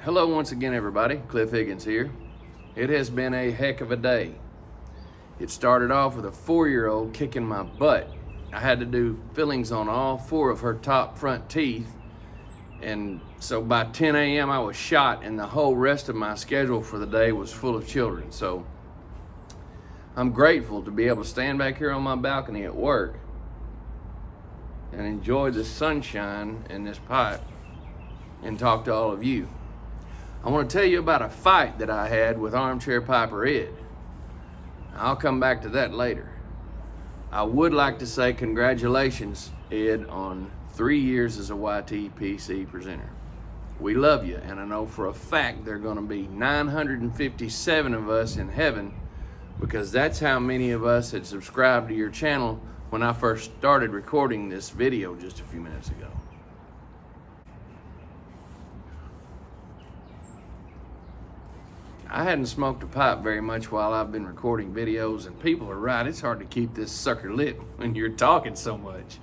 Hello once again, everybody. Cliff Higgins here. It has been a heck of a day. It started off with a 4-year-old kicking my butt. I had to do fillings on all 4 of her top front teeth, and so by 10 a.m. I was shot, and the whole rest of my schedule for the day was full of children. So I'm grateful to be able to stand back here on my balcony at work and enjoy the sunshine in this pipe and talk to all of you. I want to tell you about a fight that I had with Armchair Piper Ed. I'll come back to that later. I would like to say congratulations, Ed, on 3 years as a YTPC presenter. We love you, and I know for a fact there are going to be 957 of us in heaven, because that's how many of us had subscribed to your channel when I first started recording this video just a few minutes ago. I hadn't smoked a pipe very much while I've been recording videos, and people are right, it's hard to keep this sucker lit when you're talking so much.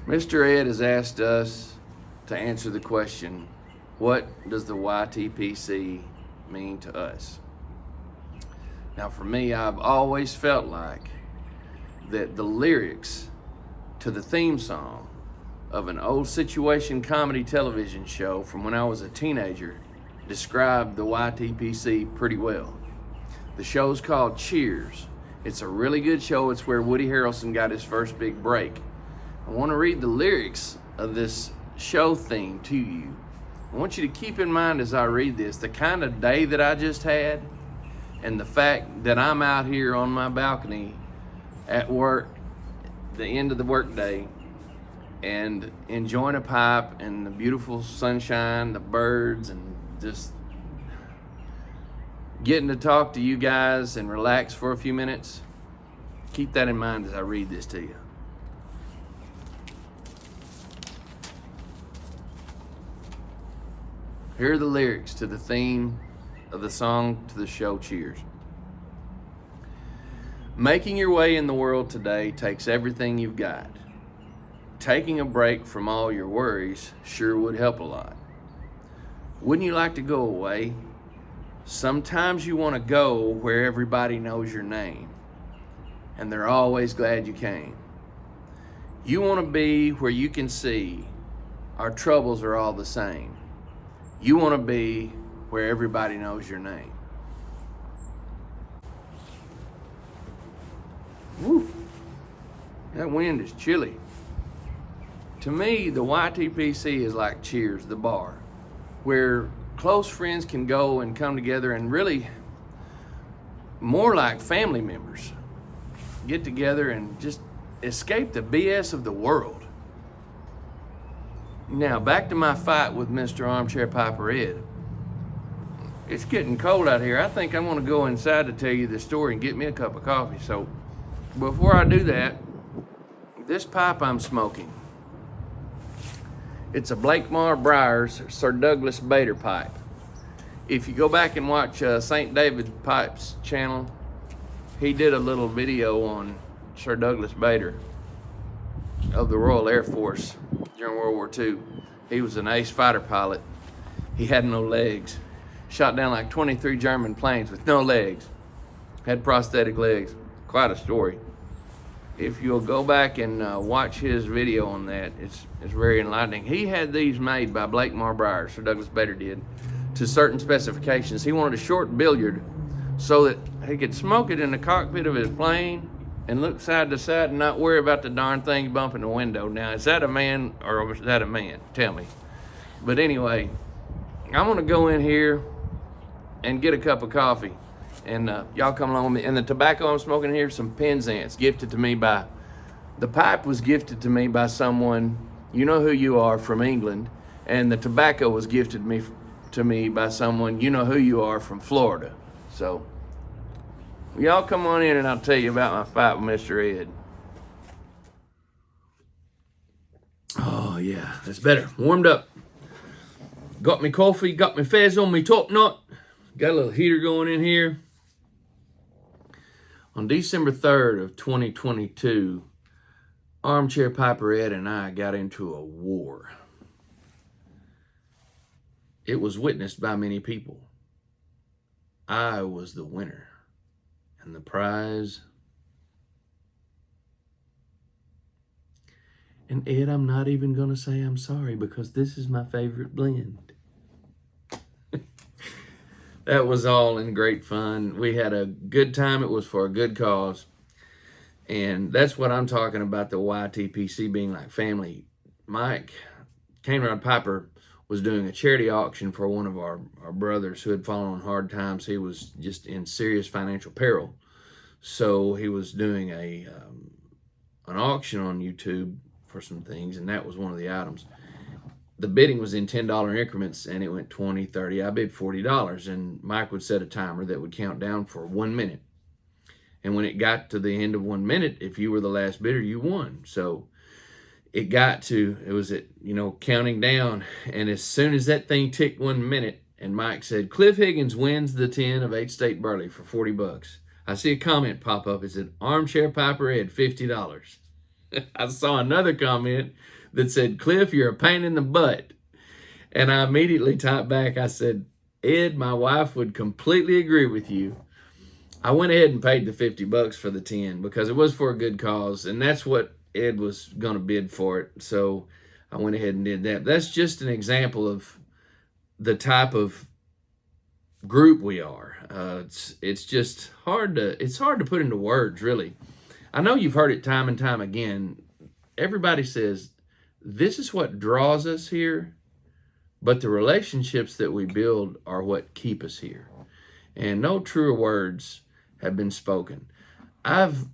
Mr. Ed has asked us to answer the question, what does the YTPC mean to us? Now for me, I've always felt like that the lyrics to the theme song of an old situation comedy television show from when I was a teenager described the YTPC pretty well. The show's called Cheers. It's a really good show. It's where Woody Harrelson got his first big break. I want to read the lyrics of this show theme to you. I want you to keep in mind as I read this the kind of day that I just had, and the fact that I'm out here on my balcony at work, the end of the workday, and enjoying a pipe and the beautiful sunshine, the birds, and just getting to talk to you guys and relax for a few minutes. Keep that in mind as I read this to you. Here are the lyrics to the theme of the song to the show Cheers. Making your way in the world today takes everything you've got. Taking a break from all your worries sure would help a lot. Wouldn't you like to go away? Sometimes you want to go where everybody knows your name, and they're always glad you came. You want to be where you can see our troubles are all the same. You want to be where everybody knows your name. Woo, that wind is chilly. To me, the YTPC is like Cheers, the bar, where close friends can go and come together and really more like family members get together and just escape the BS of the world. Now, back to my fight with Mr. Armchair Piper Ed. It's getting cold out here. I think I'm gonna go inside to tell you the story and get me a cup of coffee. So before I do that, this pipe I'm smoking, it's a Blakemore Briars Sir Douglas Bader pipe. If you go back and watch St. David Pipe's channel, he did a little video on Sir Douglas Bader of the Royal Air Force during World War II. He was an ace fighter pilot. He had no legs. Shot down like 23 German planes with no legs. Had prosthetic legs. Quite a story. If you'll go back and watch his video on that, it's very enlightening. He had these made by Blakemore Briars, Sir Douglas Bader did, to certain specifications. He wanted a short billiard so that he could smoke it in the cockpit of his plane and look side to side and not worry about the darn thing bumping the window. Now, is that a man or is that a man? Tell me. But anyway, I'm gonna go in here and get a cup of coffee. And y'all come along with me. And the tobacco I'm smoking here, some Penzance, gifted to me by, the pipe was gifted to me by someone, you know who you are, from England. And the tobacco was gifted to me by someone, you know who you are, from Florida. So y'all come on in and I'll tell you about my fight with Mr. Ed. Oh yeah, that's better. Warmed up. Got me coffee, got my fez on me top knot. Got a little heater going in here. On December 3rd of 2022, Armchair Piper Ed and I got into a war. it was witnessed by many people. I was the winner. And the prize. And Ed, I'm not even going to say I'm sorry because this is my favorite blend. That was all in great fun. We had a good time. It was for a good cause. And that's what I'm talking about, the YTPC being like family. Mike, Cane Rod Piper, was doing a charity auction for one of our brothers who had fallen on hard times. He was just in serious financial peril. So he was doing an auction on YouTube for some things, and that was one of the items. The bidding was in $10 increments, and it went 20, 30. I bid $40, and Mike would set a timer that would count down for 1 minute. And when it got to the end of 1 minute, if you were the last bidder, you won. So it was at, counting down. And as soon as that thing ticked 1 minute, and Mike said, Cliff Higgins wins the 10 of 8 State Barley for $40. I see a comment pop up. It said, Armchair Piper Ed, $50. I saw another comment that said, Cliff, you're a pain in the butt. And I immediately typed back, I said, Ed, my wife would completely agree with you. I went ahead and paid the $50 for the 10 because it was for a good cause, and that's what Ed was going to bid for it. So I went ahead and did that. That's just an example of the type of group we are. It's just hard to put into words, really. I know you've heard it time and time again. Everybody says this is what draws us here, but the relationships that we build are what keep us here. And no truer words have been spoken. I've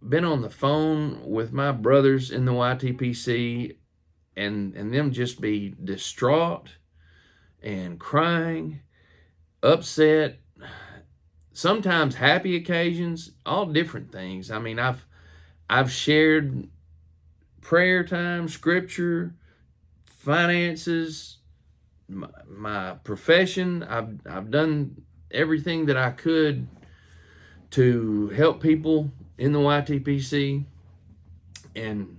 been on the phone with my brothers in the YTPC and them just be distraught and crying, upset, sometimes happy occasions, all different things. I mean, I've shared prayer time, scripture, finances, my profession. I've done everything that I could to help people in the YTPC, and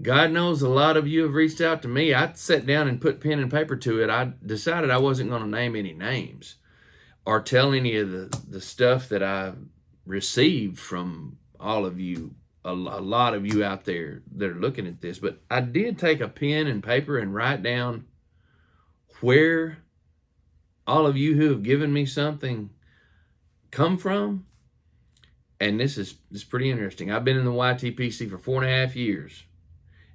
God knows a lot of you have reached out to me. I sat down and put pen and paper to it. I decided I wasn't going to name any names or tell any of the stuff that I received from all of you, a lot of you out there that are looking at this. But I did take a pen and paper and write down where all of you who have given me something come from. And this is pretty interesting. I've been in the YTPC for 4.5 years.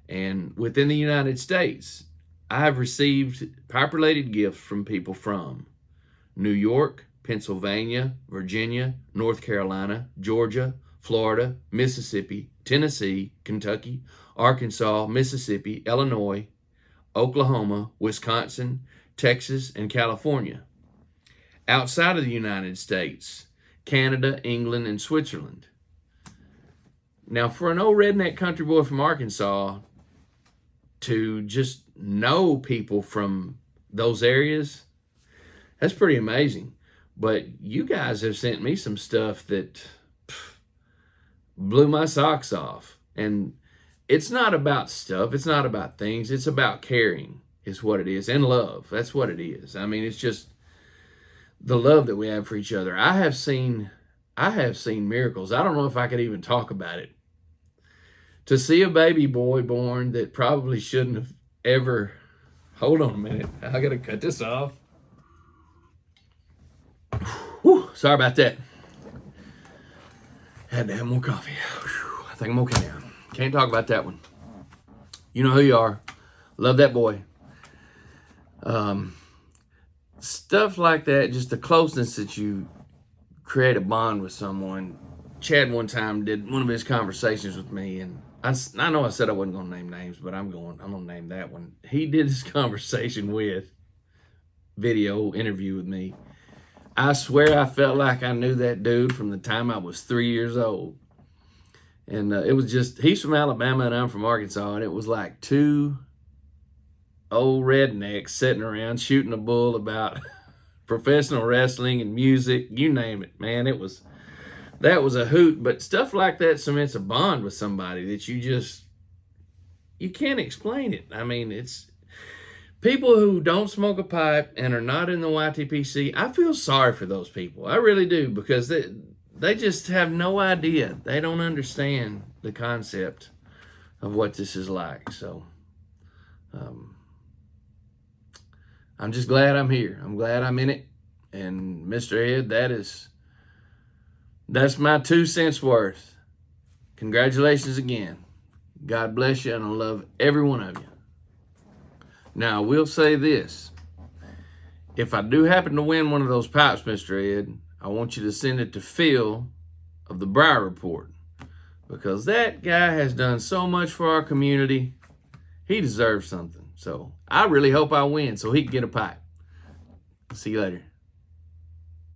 And within the United States, I have received pipe-related gifts from people from New York, Pennsylvania, Virginia, North Carolina, Georgia, Florida, Mississippi, Tennessee, Kentucky, Arkansas, Mississippi, Illinois, Oklahoma, Wisconsin, Texas, and California. Outside of the United States, Canada, England, and Switzerland. Now, for an old redneck country boy from Arkansas to just know people from those areas, that's pretty amazing. But you guys have sent me some stuff that blew my socks off. And it's not about stuff. It's not about things. It's about caring is what it is. And love. That's what it is. I mean, it's just the love that we have for each other. I have seen miracles. I don't know if I could even talk about it. To see a baby boy born that probably shouldn't have ever... Hold on a minute. I got to cut this off. Whew, sorry about that. Had to have more coffee. Whew, I think I'm okay now. Can't talk about that one. You know who you are. Love that boy. Stuff like that, just the closeness that you create a bond with someone. Chad one time did one of his conversations with me, and I know I said I wasn't going to name names, but I'm going to name that one. He did his conversation with video interview with me. I swear I felt like I knew that dude from the time I was 3 years old. And it was just, he's from Alabama and I'm from Arkansas, and it was like two old rednecks sitting around shooting a bull about professional wrestling and music, you name it, man. That was a hoot. But stuff like that cements a bond with somebody that you can't explain it. I mean, people who don't smoke a pipe and are not in the YTPC, I feel sorry for those people. I really do, because they just have no idea. They don't understand the concept of what this is like. So I'm just glad I'm here. I'm glad I'm in it. And Mr. Ed, that's my 2 cents worth. Congratulations again. God bless you, and I love every one of you. Now, I will say this. If I do happen to win one of those pipes, Mr. Ed, I want you to send it to Phil of the Briar Report, because that guy has done so much for our community. He deserves something. So I really hope I win so he can get a pipe. See you later.